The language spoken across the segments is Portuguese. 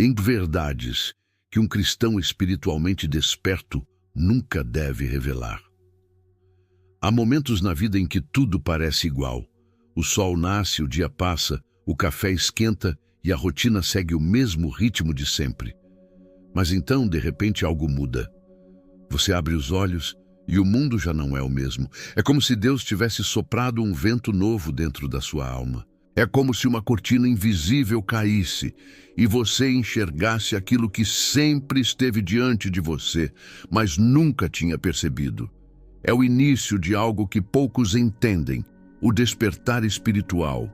em verdades que um cristão espiritualmente desperto nunca deve revelar. Há momentos na vida em que tudo parece igual. O sol nasce, o dia passa, o café esquenta e a rotina segue o mesmo ritmo de sempre. Mas então, de repente, algo muda. Você abre os olhos e o mundo já não é o mesmo. É como se Deus tivesse soprado um vento novo dentro da sua alma. É como se uma cortina invisível caísse e você enxergasse aquilo que sempre esteve diante de você, mas nunca tinha percebido. É o início de algo que poucos entendem, o despertar espiritual.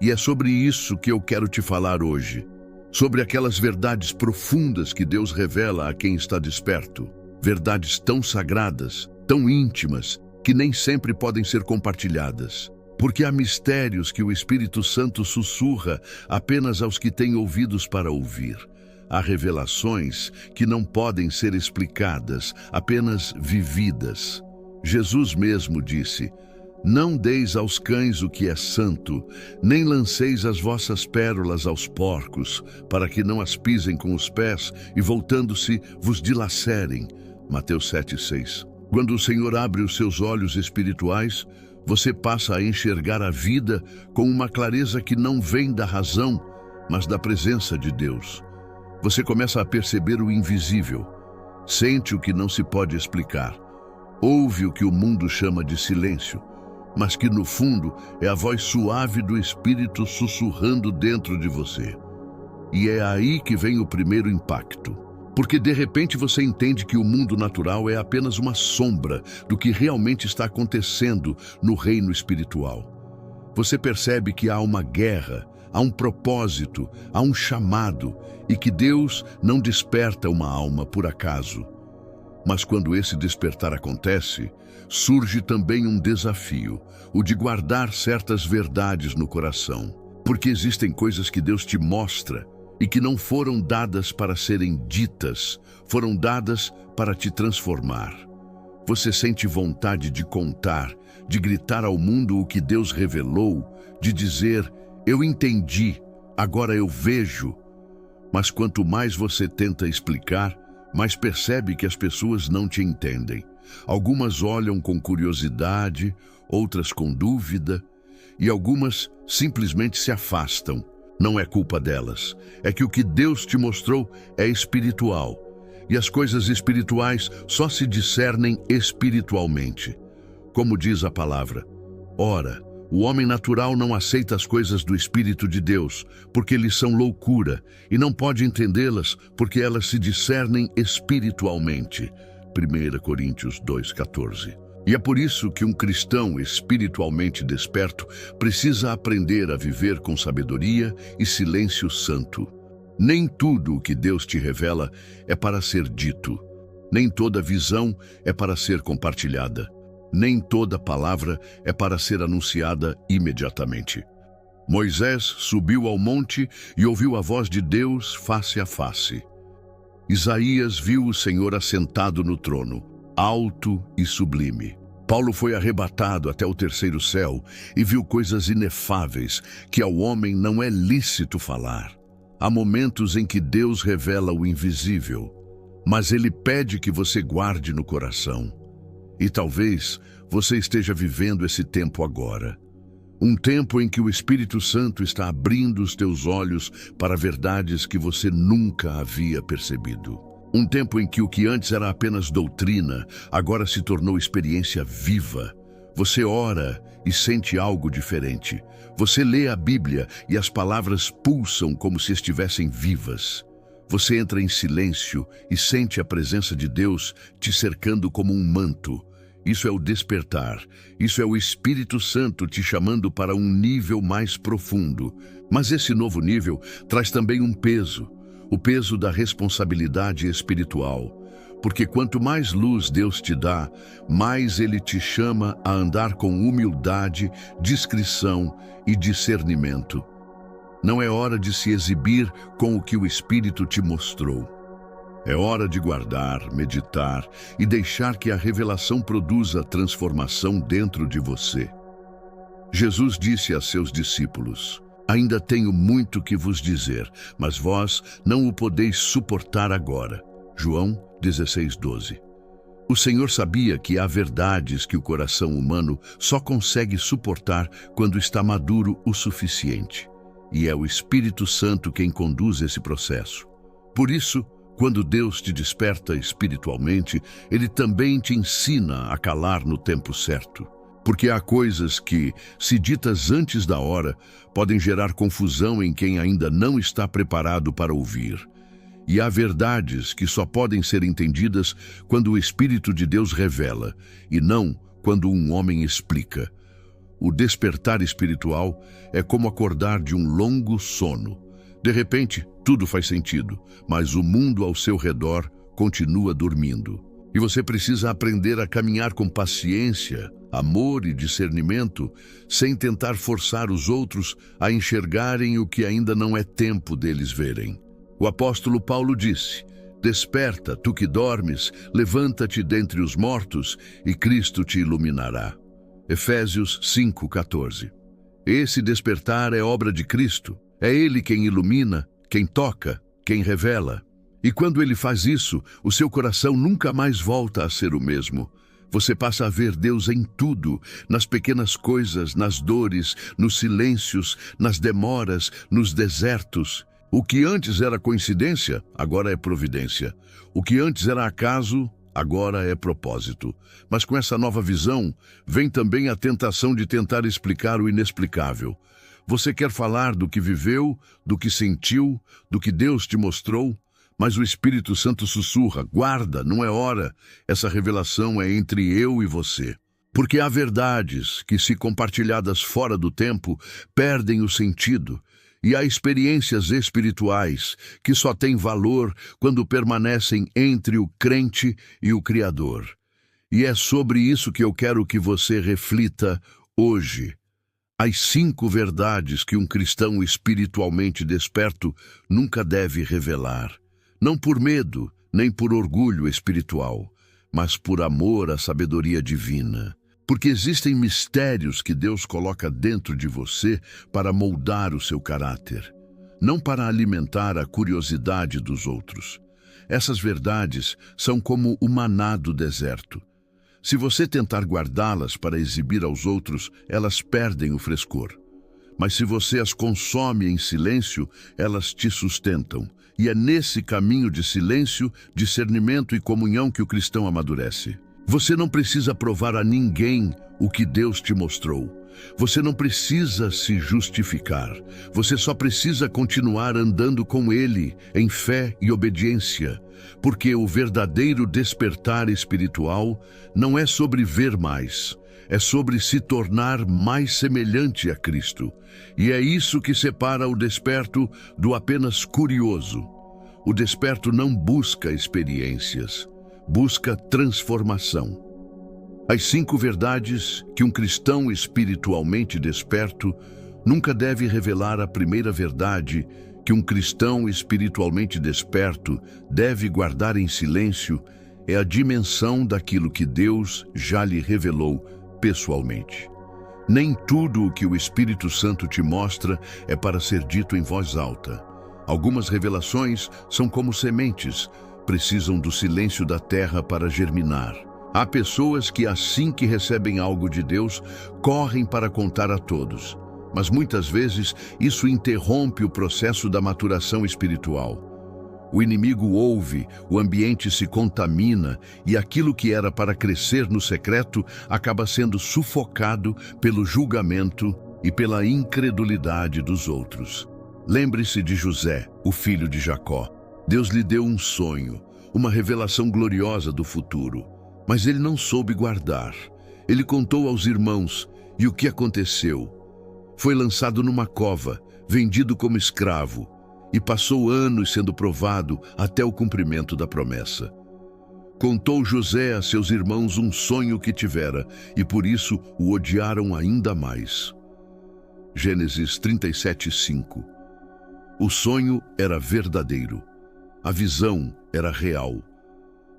E é sobre isso que eu quero te falar hoje. Sobre aquelas verdades profundas que Deus revela a quem está desperto. Verdades tão sagradas, tão íntimas, que nem sempre podem ser compartilhadas. Porque há mistérios que o Espírito Santo sussurra apenas aos que têm ouvidos para ouvir. Há revelações que não podem ser explicadas, apenas vividas. Jesus mesmo disse: "Não deis aos cães o que é santo, nem lanceis as vossas pérolas aos porcos, para que não as pisem com os pés e, voltando-se, vos dilacerem." Mateus 7,6. Quando o Senhor abre os seus olhos espirituais, você passa a enxergar a vida com uma clareza que não vem da razão, mas da presença de Deus. Você começa a perceber o invisível, sente o que não se pode explicar, ouve o que o mundo chama de silêncio, mas que no fundo é a voz suave do Espírito sussurrando dentro de você. E é aí que vem o primeiro impacto. Porque de repente você entende que o mundo natural é apenas uma sombra do que realmente está acontecendo no reino espiritual. Você percebe que há uma guerra, há um propósito, há um chamado, e que Deus não desperta uma alma por acaso. Mas quando esse despertar acontece, surge também um desafio, o de guardar certas verdades no coração. Porque existem coisas que Deus te mostra e que não foram dadas para serem ditas, foram dadas para te transformar. Você sente vontade de contar, de gritar ao mundo o que Deus revelou, de dizer: "Eu entendi, agora eu vejo." Mas quanto mais você tenta explicar, mais percebe que as pessoas não te entendem. Algumas olham com curiosidade, outras com dúvida, e algumas simplesmente se afastam. Não é culpa delas, é que o que Deus te mostrou é espiritual, e as coisas espirituais só se discernem espiritualmente. Como diz a palavra: "Ora, o homem natural não aceita as coisas do Espírito de Deus, porque lhes são loucura, e não pode entendê-las, porque elas se discernem espiritualmente." 1 Coríntios 2,14. E é por isso que um cristão espiritualmente desperto precisa aprender a viver com sabedoria e silêncio santo. Nem tudo o que Deus te revela é para ser dito. Nem toda visão é para ser compartilhada. Nem toda palavra é para ser anunciada imediatamente. Moisés subiu ao monte e ouviu a voz de Deus face a face. Isaías viu o Senhor assentado no trono, alto e sublime. Paulo foi arrebatado até o terceiro céu e viu coisas inefáveis que ao homem não é lícito falar. Há momentos em que Deus revela o invisível, mas Ele pede que você guarde no coração. E talvez você esteja vivendo esse tempo agora. Um tempo em que o Espírito Santo está abrindo os teus olhos para verdades que você nunca havia percebido. Um tempo em que o que antes era apenas doutrina, agora se tornou experiência viva. Você ora e sente algo diferente. Você lê a Bíblia e as palavras pulsam como se estivessem vivas. Você entra em silêncio e sente a presença de Deus te cercando como um manto. Isso é o despertar. Isso é o Espírito Santo te chamando para um nível mais profundo. Mas esse novo nível traz também um peso. O peso da responsabilidade espiritual. Porque quanto mais luz Deus te dá, mais Ele te chama a andar com humildade, discrição e discernimento. Não é hora de se exibir com o que o Espírito te mostrou. É hora de guardar, meditar e deixar que a revelação produza transformação dentro de você. Jesus disse a seus discípulos: Ainda tenho muito que vos dizer, mas vós não o podeis suportar agora. João 16:12. O Senhor sabia que há verdades que o coração humano só consegue suportar quando está maduro o suficiente. E é o Espírito Santo quem conduz esse processo. Por isso, quando Deus te desperta espiritualmente, Ele também te ensina a calar no tempo certo. Porque há coisas que, se ditas antes da hora, podem gerar confusão em quem ainda não está preparado para ouvir. E há verdades que só podem ser entendidas quando o Espírito de Deus revela, e não quando um homem explica. O despertar espiritual é como acordar de um longo sono. De repente, tudo faz sentido, mas o mundo ao seu redor continua dormindo. E você precisa aprender a caminhar com paciência, amor e discernimento, sem tentar forçar os outros a enxergarem o que ainda não é tempo deles verem. O apóstolo Paulo disse: "Desperta, tu que dormes, levanta-te dentre os mortos, e Cristo te iluminará." Efésios 5:14. Esse despertar é obra de Cristo. É Ele quem ilumina, quem toca, quem revela. E quando Ele faz isso, o seu coração nunca mais volta a ser o mesmo. Você passa a ver Deus em tudo, nas pequenas coisas, nas dores, nos silêncios, nas demoras, nos desertos. O que antes era coincidência, agora é providência. O que antes era acaso, agora é propósito. Mas com essa nova visão, vem também a tentação de tentar explicar o inexplicável. Você quer falar do que viveu, do que sentiu, do que Deus te mostrou, mas o Espírito Santo sussurra: "Guarda, não é hora. Essa revelação é entre eu e você." Porque há verdades que, se compartilhadas fora do tempo, perdem o sentido. E há experiências espirituais que só têm valor quando permanecem entre o crente e o Criador. E é sobre isso que eu quero que você reflita hoje. As 5 verdades que um cristão espiritualmente desperto nunca deve revelar. Não por medo, nem por orgulho espiritual, mas por amor à sabedoria divina. Porque existem mistérios que Deus coloca dentro de você para moldar o seu caráter, não para alimentar a curiosidade dos outros. Essas verdades são como o maná do deserto. Se você tentar guardá-las para exibir aos outros, elas perdem o frescor. Mas se você as consome em silêncio, elas te sustentam. E é nesse caminho de silêncio, discernimento e comunhão que o cristão amadurece. Você não precisa provar a ninguém o que Deus te mostrou. Você não precisa se justificar. Você só precisa continuar andando com Ele, em fé e obediência. Porque o verdadeiro despertar espiritual não é sobre ver mais, é sobre se tornar mais semelhante a Cristo. E é isso que separa o desperto do apenas curioso. O desperto não busca experiências, busca transformação. As 5 verdades que um cristão espiritualmente desperto nunca deve revelar. A primeira verdade que um cristão espiritualmente desperto deve guardar em silêncio é a dimensão daquilo que Deus já lhe revelou pessoalmente. Nem tudo o que o Espírito Santo te mostra é para ser dito em voz alta. Algumas revelações são como sementes, precisam do silêncio da terra para germinar. Há pessoas que, assim que recebem algo de Deus, correm para contar a todos. Mas muitas vezes isso interrompe o processo da maturação espiritual. O inimigo ouve, o ambiente se contamina e aquilo que era para crescer no secreto acaba sendo sufocado pelo julgamento e pela incredulidade dos outros. Lembre-se de José, o filho de Jacó. Deus lhe deu um sonho, uma revelação gloriosa do futuro, mas ele não soube guardar. Ele contou aos irmãos, e o que aconteceu? Foi lançado numa cova, vendido como escravo, e passou anos sendo provado até o cumprimento da promessa. Contou José a seus irmãos um sonho que tivera, e por isso o odiaram ainda mais. Gênesis 37:5. O sonho era verdadeiro, a visão era real,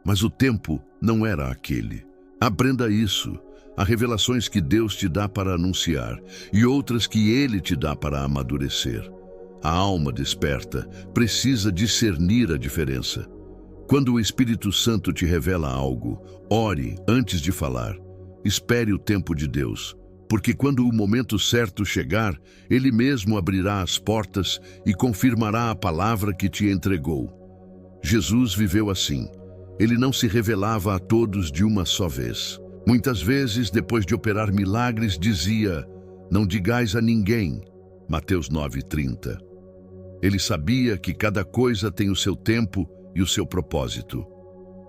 mas o tempo não era aquele. Aprenda isso. Há revelações que Deus te dá para anunciar e outras que Ele te dá para amadurecer. A alma desperta precisa discernir a diferença. Quando o Espírito Santo te revela algo, ore antes de falar. Espere o tempo de Deus, porque quando o momento certo chegar, Ele mesmo abrirá as portas e confirmará a palavra que te entregou. Jesus viveu assim. Ele não se revelava a todos de uma só vez. Muitas vezes, depois de operar milagres, dizia: "Não digais a ninguém." Mateus 9:30. Ele sabia que cada coisa tem o seu tempo e o seu propósito.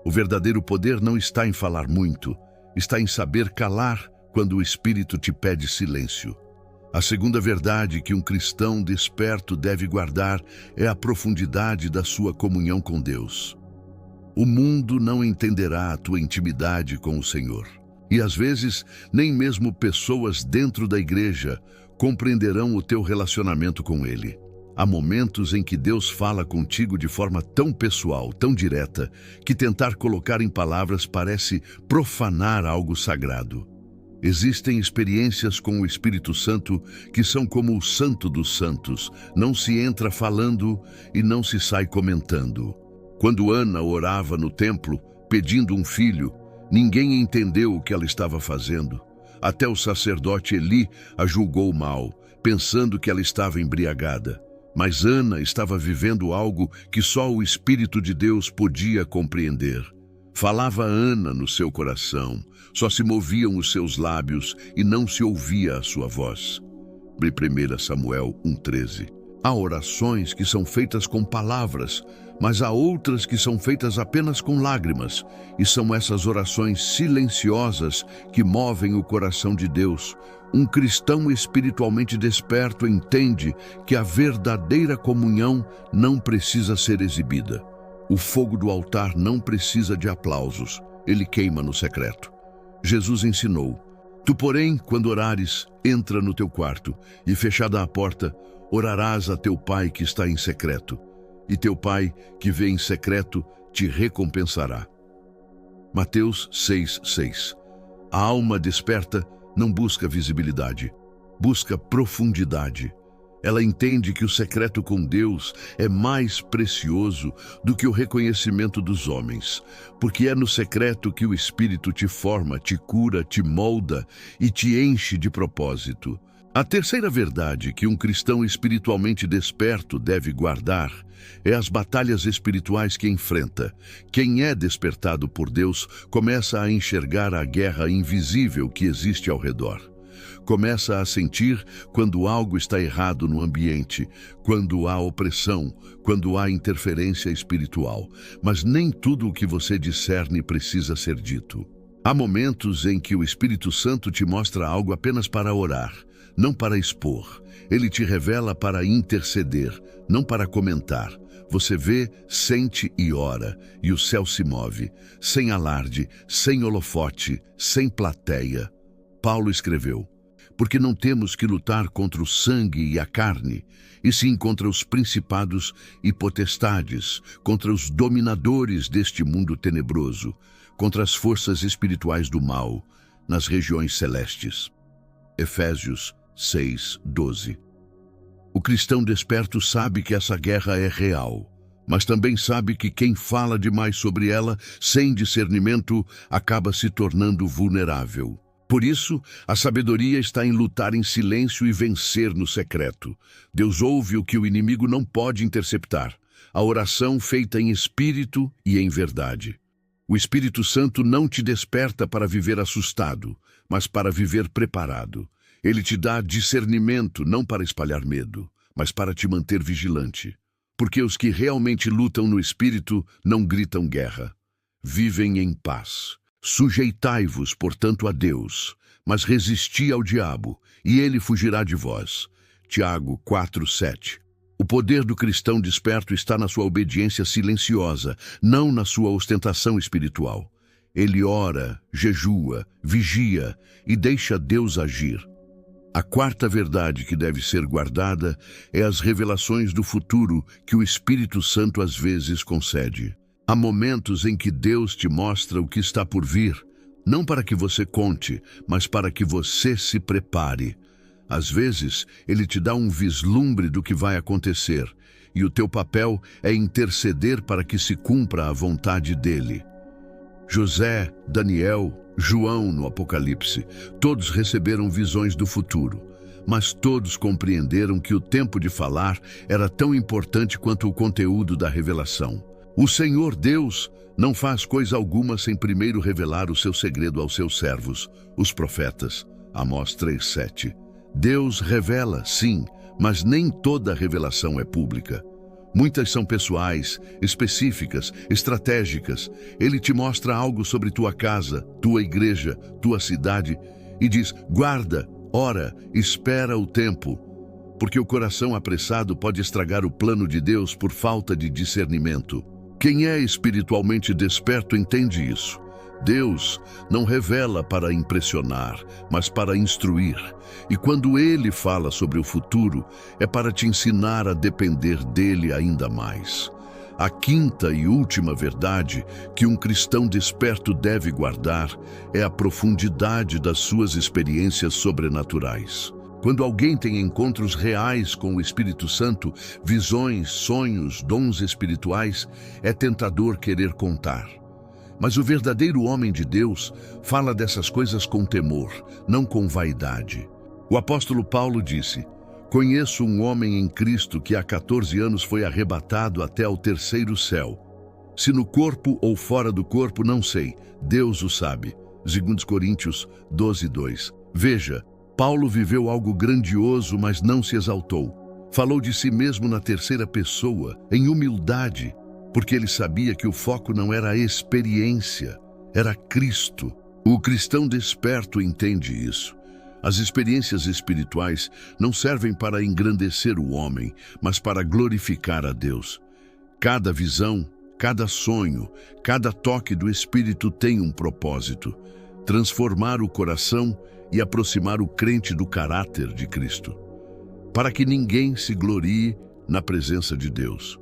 O verdadeiro poder não está em falar muito, está em saber calar quando o Espírito te pede silêncio. A segunda verdade que um cristão desperto deve guardar é a profundidade da sua comunhão com Deus. O mundo não entenderá a tua intimidade com o Senhor. E às vezes, nem mesmo pessoas dentro da igreja compreenderão o teu relacionamento com Ele. Há momentos em que Deus fala contigo de forma tão pessoal, tão direta, que tentar colocar em palavras parece profanar algo sagrado. Existem experiências com o Espírito Santo que são como o Santo dos Santos. Não se entra falando e não se sai comentando. Quando Ana orava no templo, pedindo um filho, ninguém entendeu o que ela estava fazendo. Até o sacerdote Eli a julgou mal, pensando que ela estava embriagada. Mas Ana estava vivendo algo que só o Espírito de Deus podia compreender. Falava Ana no seu coração, só se moviam os seus lábios e não se ouvia a sua voz. 1 Samuel 1:13. Há orações que são feitas com palavras, mas há outras que são feitas apenas com lágrimas, e são essas orações silenciosas que movem o coração de Deus. Um cristão espiritualmente desperto entende que a verdadeira comunhão não precisa ser exibida. O fogo do altar não precisa de aplausos, ele queima no secreto. Jesus ensinou: "Tu, porém, quando orares, entra no teu quarto, e fechada a porta, orarás a teu Pai que está em secreto, e teu Pai que vê em secreto te recompensará." Mateus 6:6. A alma desperta não busca visibilidade, busca profundidade. Ela entende que o secreto com Deus é mais precioso do que o reconhecimento dos homens, porque é no secreto que o Espírito te forma, te cura, te molda e te enche de propósito. A terceira verdade que um cristão espiritualmente desperto deve guardar é as batalhas espirituais que enfrenta. Quem é despertado por Deus começa a enxergar a guerra invisível que existe ao redor. Começa a sentir quando algo está errado no ambiente, quando há opressão, quando há interferência espiritual. Mas nem tudo o que você discerne precisa ser dito. Há momentos em que o Espírito Santo te mostra algo apenas para orar, não para expor. Ele te revela para interceder, não para comentar. Você vê, sente e ora, e o céu se move, sem alarde, sem holofote, sem plateia. Paulo escreveu: "Porque não temos que lutar contra o sangue e a carne, e sim contra os principados e potestades, contra os dominadores deste mundo tenebroso, contra as forças espirituais do mal, nas regiões celestes." Efésios 6:12. O cristão desperto sabe que essa guerra é real, mas também sabe que quem fala demais sobre ela, sem discernimento, acaba se tornando vulnerável. Por isso, a sabedoria está em lutar em silêncio e vencer no secreto. Deus ouve o que o inimigo não pode interceptar: a oração feita em espírito e em verdade. O Espírito Santo não te desperta para viver assustado, mas para viver preparado. Ele te dá discernimento não para espalhar medo, mas para te manter vigilante. Porque os que realmente lutam no Espírito não gritam guerra. Vivem em paz. Sujeitai-vos, portanto, a Deus, mas resisti ao diabo, e ele fugirá de vós. Tiago 4:7. O poder do cristão desperto está na sua obediência silenciosa, não na sua ostentação espiritual. Ele ora, jejua, vigia e deixa Deus agir. A quarta verdade que deve ser guardada é as revelações do futuro que o Espírito Santo às vezes concede. Há momentos em que Deus te mostra o que está por vir, Não para que você conte, mas para que você se prepare. Às vezes, ele te dá um vislumbre do que vai acontecer, e o teu papel é interceder para que se cumpra a vontade dele. José, Daniel, João no Apocalipse, todos receberam visões do futuro, mas todos compreenderam que o tempo de falar era tão importante quanto o conteúdo da revelação. O Senhor Deus não faz coisa alguma sem primeiro revelar o seu segredo aos seus servos, os profetas. Amós 3:7. Deus revela, sim, mas nem toda revelação é pública. Muitas são pessoais, específicas, estratégicas. Ele te mostra algo sobre tua casa, tua igreja, tua cidade e diz: guarda, ora, espera o tempo. Porque o coração apressado pode estragar o plano de Deus por falta de discernimento. Quem é espiritualmente desperto entende isso. Deus não revela para impressionar, mas para instruir. E quando Ele fala sobre o futuro, é para te ensinar a depender dEle ainda mais. A quinta e última verdade que um cristão desperto deve guardar é a profundidade das suas experiências sobrenaturais. Quando alguém tem encontros reais com o Espírito Santo, visões, sonhos, dons espirituais, é tentador querer contar. Mas o verdadeiro homem de Deus fala dessas coisas com temor, não com vaidade. O apóstolo Paulo disse: conheço um homem em Cristo que há 14 anos foi arrebatado até ao terceiro céu. Se no corpo ou fora do corpo, não sei, Deus o sabe. 2 Coríntios 12:2. Veja, Paulo viveu algo grandioso, mas não se exaltou. Falou de si mesmo na terceira pessoa, em humildade, porque ele sabia que o foco não era a experiência, era Cristo. O cristão desperto entende isso. As experiências espirituais não servem para engrandecer o homem, mas para glorificar a Deus. Cada visão, cada sonho, cada toque do Espírito tem um propósito: transformar o coração e aproximar o crente do caráter de Cristo, para que ninguém se glorie na presença de Deus.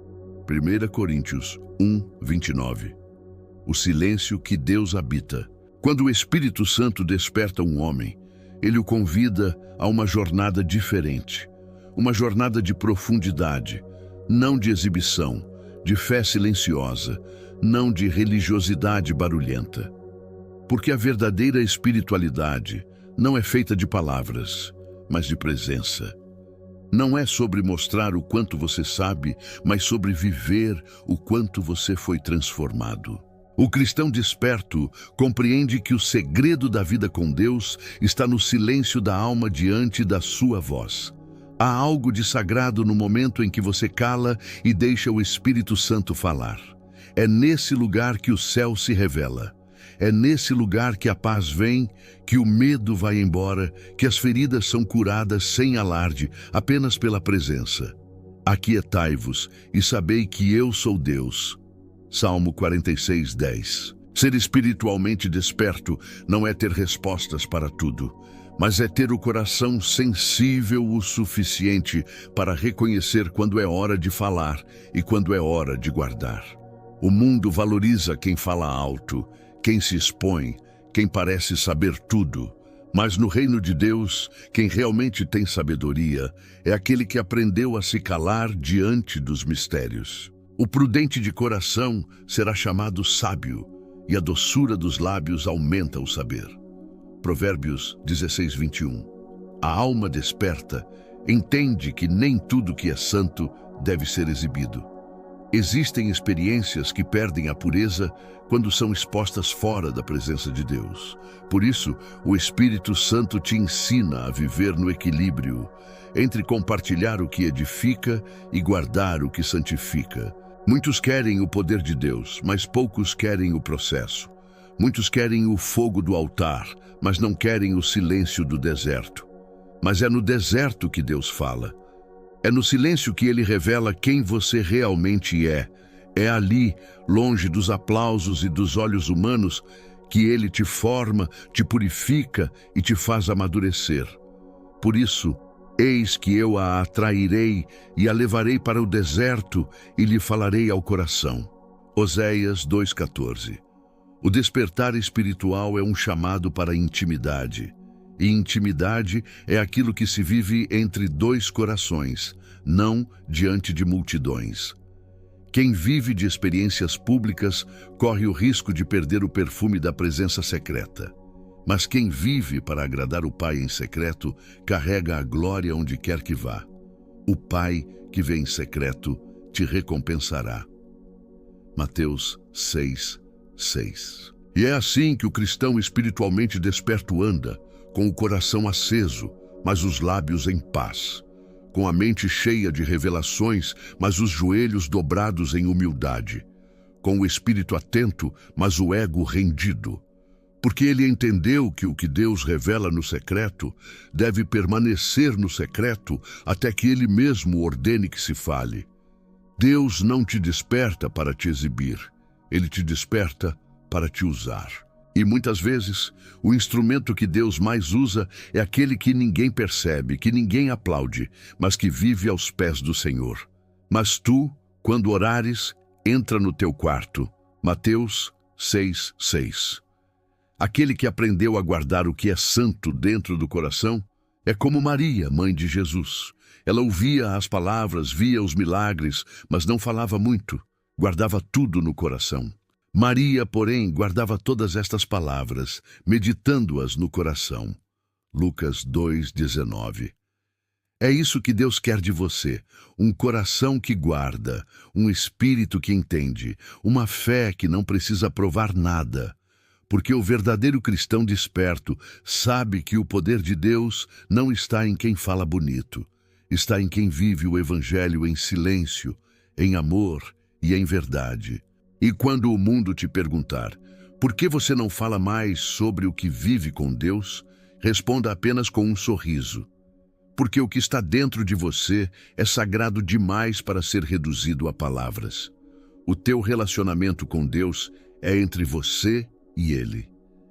1 Coríntios 1:29. O silêncio que Deus habita. Quando o Espírito Santo desperta um homem, ele o convida a uma jornada diferente, uma jornada de profundidade, não de exibição, de fé silenciosa, não de religiosidade barulhenta. Porque a verdadeira espiritualidade não é feita de palavras, mas de presença. Não é sobre mostrar o quanto você sabe, mas sobre viver o quanto você foi transformado. O cristão desperto compreende que o segredo da vida com Deus está no silêncio da alma diante da sua voz. Há algo de sagrado no momento em que você cala e deixa o Espírito Santo falar. É nesse lugar que o céu se revela. É nesse lugar que a paz vem, que o medo vai embora, que as feridas são curadas sem alarde, apenas pela presença. Aquietai-vos e sabei que eu sou Deus. Salmo 46:10. Ser espiritualmente desperto não é ter respostas para tudo, mas é ter o coração sensível o suficiente para reconhecer quando é hora de falar e quando é hora de guardar. O mundo valoriza quem fala alto, quem se expõe, quem parece saber tudo. Mas no reino de Deus, quem realmente tem sabedoria é aquele que aprendeu a se calar diante dos mistérios. O prudente de coração será chamado sábio, e a doçura dos lábios aumenta o saber. Provérbios 16:21. A alma desperta entende que nem tudo que é santo deve ser exibido. Existem experiências que perdem a pureza quando são expostas fora da presença de Deus. Por isso, o Espírito Santo te ensina a viver no equilíbrio entre compartilhar o que edifica e guardar o que santifica. Muitos querem o poder de Deus, mas poucos querem o processo. Muitos querem o fogo do altar, mas não querem o silêncio do deserto. Mas é no deserto que Deus fala. É no silêncio que Ele revela quem você realmente é. É ali, longe dos aplausos e dos olhos humanos, que Ele te forma, te purifica e te faz amadurecer. Por isso, eis que eu a atrairei e a levarei para o deserto e lhe falarei ao coração. Oséias 2:14. O despertar espiritual é um chamado para a intimidade. E intimidade é aquilo que se vive entre dois corações, não diante de multidões. Quem vive de experiências públicas corre o risco de perder o perfume da presença secreta. Mas quem vive para agradar o Pai em secreto carrega a glória onde quer que vá. O Pai que vê em secreto te recompensará. Mateus 6:6. E é assim que o cristão espiritualmente desperto anda, com o coração aceso, mas os lábios em paz, com a mente cheia de revelações, mas os joelhos dobrados em humildade, com o espírito atento, mas o ego rendido, porque ele entendeu que o que Deus revela no secreto deve permanecer no secreto até que ele mesmo ordene que se fale. Deus não te desperta para te exibir, ele te desperta para te usar. E muitas vezes, o instrumento que Deus mais usa é aquele que ninguém percebe, que ninguém aplaude, mas que vive aos pés do Senhor. Mas tu, quando orares, entra no teu quarto. Mateus 6:6. Aquele que aprendeu a guardar o que é santo dentro do coração é como Maria, mãe de Jesus. Ela ouvia as palavras, via os milagres, mas não falava muito, guardava tudo no coração. Maria, porém, guardava todas estas palavras, meditando-as no coração. Lucas 2:19. É isso que Deus quer de você, um coração que guarda, um espírito que entende, uma fé que não precisa provar nada. Porque o verdadeiro cristão desperto sabe que o poder de Deus não está em quem fala bonito, está em quem vive o Evangelho em silêncio, em amor e em verdade. E quando o mundo te perguntar, por que você não fala mais sobre o que vive com Deus, responda apenas com um sorriso. Porque o que está dentro de você é sagrado demais para ser reduzido a palavras. O teu relacionamento com Deus é entre você e Ele.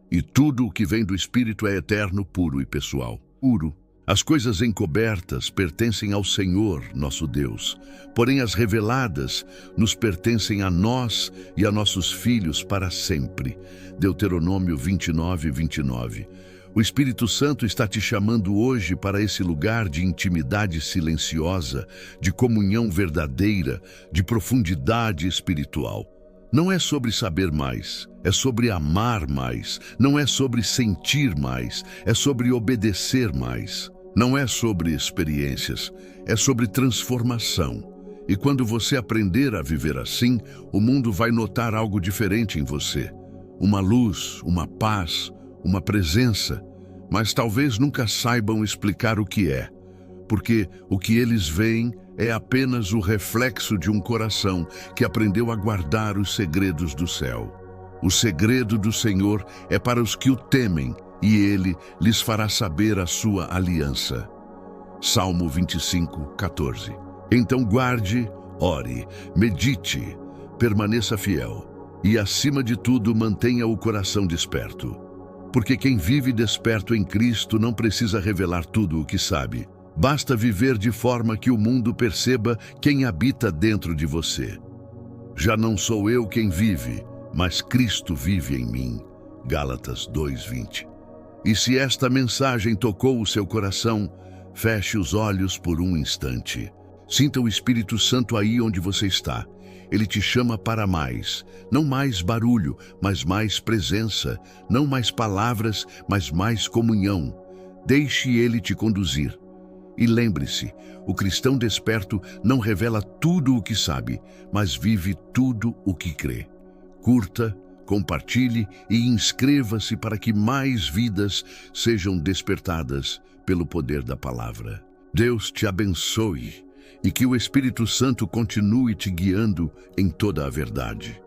E tudo o que vem do Espírito é eterno, puro e pessoal. Puro. As coisas encobertas pertencem ao Senhor, nosso Deus, porém as reveladas nos pertencem a nós e a nossos filhos para sempre. Deuteronômio 29:29. O Espírito Santo está te chamando hoje para esse lugar de intimidade silenciosa, de comunhão verdadeira, de profundidade espiritual. Não é sobre saber mais, é sobre amar mais. Não é sobre sentir mais, é sobre obedecer mais. Não é sobre experiências, é sobre transformação. E quando você aprender a viver assim, o mundo vai notar algo diferente em você. Uma luz, uma paz, uma presença, mas talvez nunca saibam explicar o que é, porque o que eles veem é apenas o reflexo de um coração que aprendeu a guardar os segredos do céu. O segredo do Senhor é para os que o temem, e Ele lhes fará saber a sua aliança. Salmo 25:14. Então guarde, ore, medite, permaneça fiel, e acima de tudo mantenha o coração desperto. Porque quem vive desperto em Cristo não precisa revelar tudo o que sabe. Basta viver de forma que o mundo perceba quem habita dentro de você. Já não sou eu quem vive, mas Cristo vive em mim. Gálatas 2:20. E se esta mensagem tocou o seu coração, feche os olhos por um instante. Sinta o Espírito Santo aí onde você está. Ele te chama para mais, não mais barulho, mas mais presença, não mais palavras, mas mais comunhão. Deixe ele te conduzir. E lembre-se, o cristão desperto não revela tudo o que sabe, mas vive tudo o que crê. Curta, compartilhe e inscreva-se para que mais vidas sejam despertadas pelo poder da palavra. Deus te abençoe e que o Espírito Santo continue te guiando em toda a verdade.